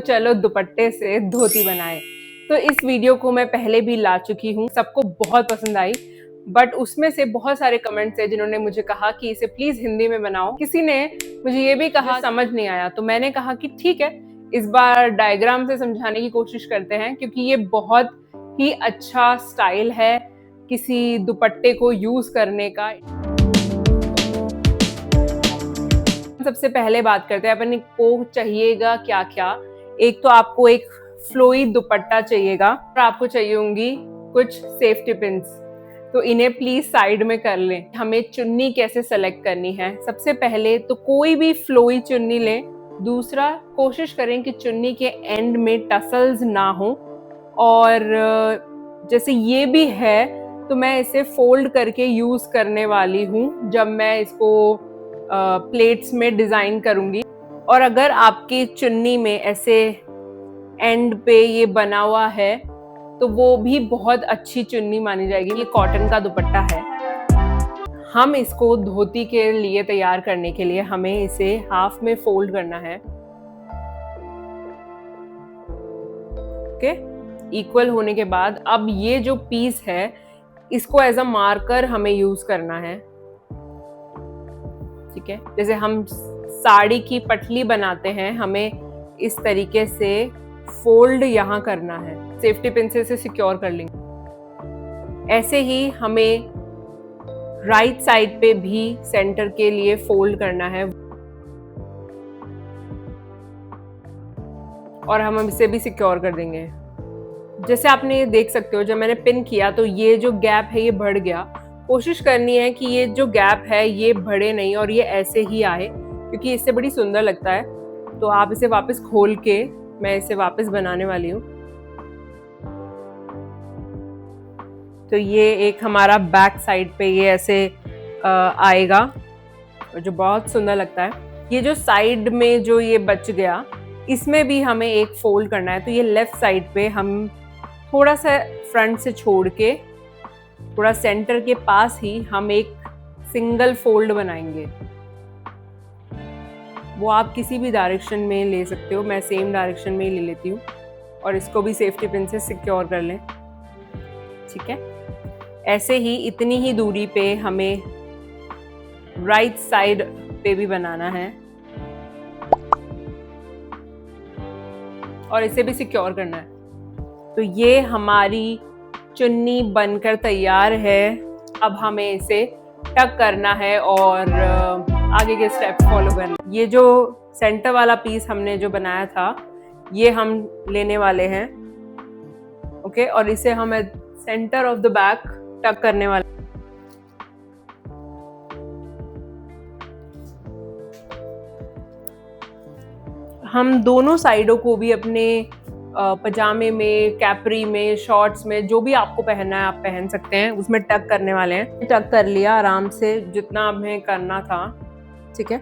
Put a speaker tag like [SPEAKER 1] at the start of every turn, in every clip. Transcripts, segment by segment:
[SPEAKER 1] चलो दुपट्टे से धोती बनाए। तो इस वीडियो को मैं पहले भी ला चुकी हूँ, सबको बहुत पसंद आई, बट उसमें से बहुत सारे कमेंट्स है जिन्होंने मुझे कहा कि इसे प्लीज हिंदी में बनाओ। किसी ने मुझे ये भी कहा समझ नहीं आया, तो मैंने कहा कि ठीक है, इस बार डायग्राम से समझाने की कोशिश करते हैं, क्योंकि ये बहुत ही अच्छा स्टाइल है किसी दुपट्टे को यूज करने का। सबसे पहले बात करते हैं अपन को चाहिएगा क्या क्या। एक तो आपको एक फ्लोई दुपट्टा चाहिएगा और आपको चाहिए होंगी कुछ सेफ्टी पिन्स, तो इन्हें प्लीज साइड में कर लें। हमें चुन्नी कैसे सेलेक्ट करनी है, सबसे पहले तो कोई भी फ्लोई चुन्नी लें। दूसरा, कोशिश करें कि चुन्नी के एंड में टसल्स ना हो, और जैसे ये भी है तो मैं इसे फोल्ड करके यूज करने वाली हूँ जब मैं इसको प्लेट्स में डिजाइन करूंगी। और अगर आपकी चुन्नी में ऐसे एंड पे ये बना हुआ है तो वो भी बहुत अच्छी चुन्नी मानी जाएगी। ये कॉटन का दुपट्टा है। हम इसको धोती के लिए तैयार करने के लिए हमें इसे हाफ में फोल्ड करना है। ओके, इक्वल होने के बाद अब ये जो पीस है इसको एज अ मार्कर हमें यूज करना है। ठीक है, जैसे हम साड़ी की पटली बनाते हैं, हमें इस तरीके से फोल्ड यहाँ करना है। सेफ्टी पिन से इसे सिक्योर कर लेंगे। ऐसे ही हमें राइट साइड पे भी सेंटर के लिए फोल्ड करना है, और हम इसे भी सिक्योर कर देंगे। जैसे आपने देख सकते हो, जब मैंने पिन किया तो ये जो गैप है ये बढ़ गया। कोशिश करनी है कि ये जो गैप है ये बढ़े नहीं और ये ऐसे ही आए, क्योंकि इससे बड़ी सुंदर लगता है। तो आप इसे वापस खोल के, मैं इसे वापस बनाने वाली हूँ। तो ये एक हमारा बैक साइड पे ये ऐसे आएगा, जो बहुत सुंदर लगता है। ये जो साइड में जो ये बच गया, इसमें भी हमें एक फोल्ड करना है। तो ये लेफ्ट साइड पे हम थोड़ा सा फ्रंट से छोड़ के थोड़ा सेंटर के पास ही हम एक सिंगल फोल्ड बनाएंगे। वो आप किसी भी डायरेक्शन में ले सकते हो, मैं सेम डायरेक्शन में ही ले लेती हूँ, और इसको भी सेफ्टी पिन से सिक्योर कर लें। ठीक है, ऐसे ही इतनी ही दूरी पे हमें राइट साइड पे भी बनाना है और इसे भी सिक्योर करना है। तो ये हमारी चुन्नी बनकर तैयार है। अब हमें इसे टक करना है और आगे के स्टेप फॉलो करना। ये जो सेंटर वाला पीस हमने जो बनाया था ये हम लेने वाले हैं। ओके, और इसे हम सेंटर ऑफ द बैक टक करने वाले। हम दोनों साइडों को भी अपने पजामे में, कैपरी में, शॉर्ट्स में, जो भी आपको पहनना है आप पहन सकते हैं, उसमें टक करने वाले हैं। टक कर लिया आराम से जितना हमें करना था। ठीक है,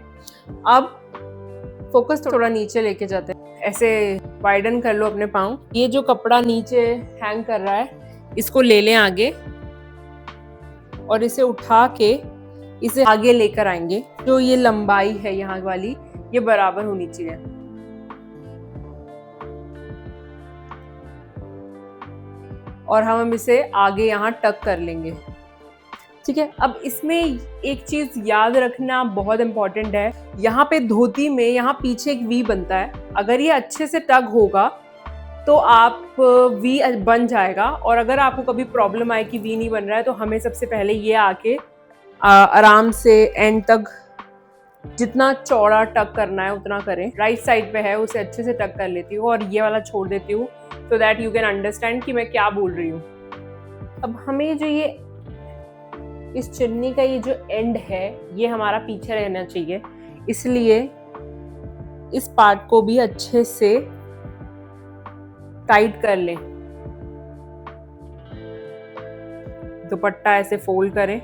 [SPEAKER 1] अब फोकस थोड़ा नीचे लेके जाते हैं। ऐसे वाइडन कर लो अपने पाँव। ये जो कपड़ा नीचे हैंग कर रहा है इसको ले लें आगे, और इसे उठा के इसे आगे लेकर आएंगे। जो ये लंबाई है यहाँ वाली, ये बराबर होनी चाहिए। और हम इसे आगे यहाँ टक कर लेंगे। ठीक है, अब इसमें एक चीज याद रखना बहुत इंपॉर्टेंट है। यहाँ पे धोती में यहाँ पीछे एक वी बनता है। अगर ये अच्छे से टक होगा तो आप वी बन जाएगा, और अगर आपको कभी प्रॉब्लम आए कि वी नहीं बन रहा है, तो हमें सबसे पहले ये आके आराम से एंड तक जितना चौड़ा टक करना है उतना करें। राइट साइड पे है उसे अच्छे से टक कर लेती हूँ और ये वाला छोड़ देती हूँ, so that you can understand कि मैं क्या बोल रही हूँ। अब हमें जो ये इस चुन्नी का ये जो एंड है ये हमारा पीछे रहना चाहिए, इसलिए इस पार्ट को भी अच्छे से टाइट कर लें। दुपट्टा ऐसे फोल्ड करें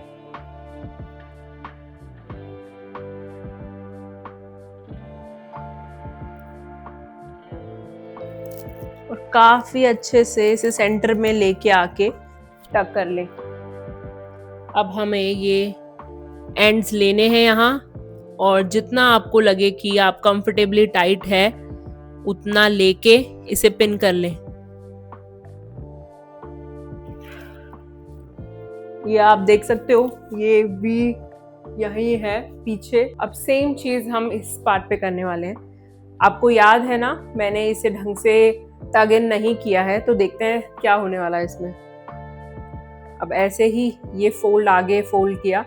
[SPEAKER 1] और काफी अच्छे से इसे सेंटर में लेके आके टक कर लें। अब हमें ये एंड्स लेने हैं यहाँ, और जितना आपको लगे कि आप कंफर्टेबली टाइट है उतना लेके इसे पिन कर लें। ये आप देख सकते हो, ये भी यही है पीछे। अब सेम चीज हम इस पार्ट पे करने वाले हैं। आपको याद है ना, मैंने इसे ढंग से टग इन नहीं किया है, तो देखते हैं क्या होने वाला है इसमें। अब ऐसे ही ये फोल्ड आगे फोल्ड किया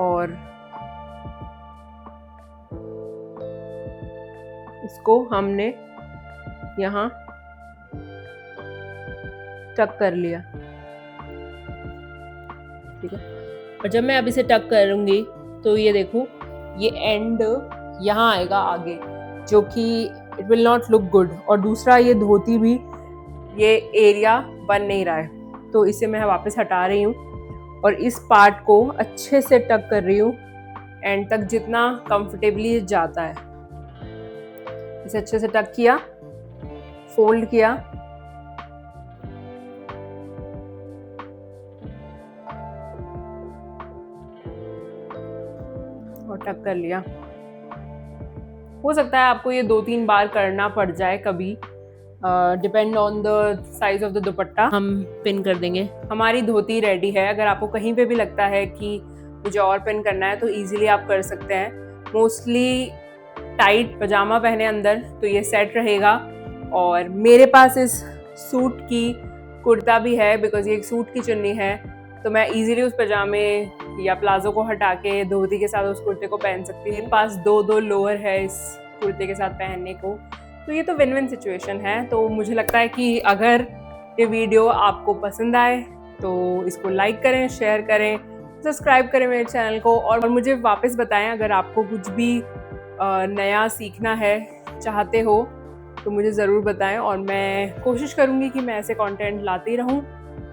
[SPEAKER 1] और इसको हमने यहाँ टक कर लिया, ठीक है। और जब मैं अब इसे टक करूंगी तो ये देखो, ये एंड यहाँ आएगा आगे, जो कि it will not look good. और दूसरा, ये धोती भी, ये एरिया बन नहीं रहा है, तो इसे मैं वापस हटा रही हूँ और इस पार्ट को अच्छे से टक कर रही हूँ एंड तक, जितना कंफर्टेबली जाता है। इसे अच्छे से टक किया, फोल्ड किया और टक कर लिया। हो सकता है आपको ये 2-3 बार करना पड़ जाए कभी, depend on the size of the दुपट्टा। हम पिन कर देंगे। हमारी धोती रेडी है। अगर आपको कहीं पे भी लगता है कि मुझे और पिन करना है तो इजीली आप कर सकते हैं। मोस्टली टाइट पजामा पहने अंदर तो ये सेट रहेगा। और मेरे पास इस सूट की कुर्ता भी है, बिकॉज ये एक सूट की चुन्नी है, तो मैं इजीली उस पजामे या प्लाजो को हटा के धोती के साथ उस कुर्ते को पहन सकती हूँ। मेरे पास 2 लोअर है इस कुर्ते के साथ पहनने को, तो ये तो विन विन सिचुएशन है। तो मुझे लगता है कि अगर ये वीडियो आपको पसंद आए तो इसको लाइक करें, शेयर करें, सब्सक्राइब करें मेरे चैनल को, और मुझे वापस बताएं अगर आपको कुछ भी नया सीखना है, चाहते हो तो मुझे ज़रूर बताएं, और मैं कोशिश करूँगी कि मैं ऐसे कंटेंट लाती रहूँ,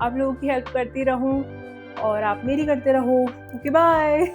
[SPEAKER 1] आप लोगों की हेल्प करती रहूँ और आप मेरी करते रहो। Okay, bye.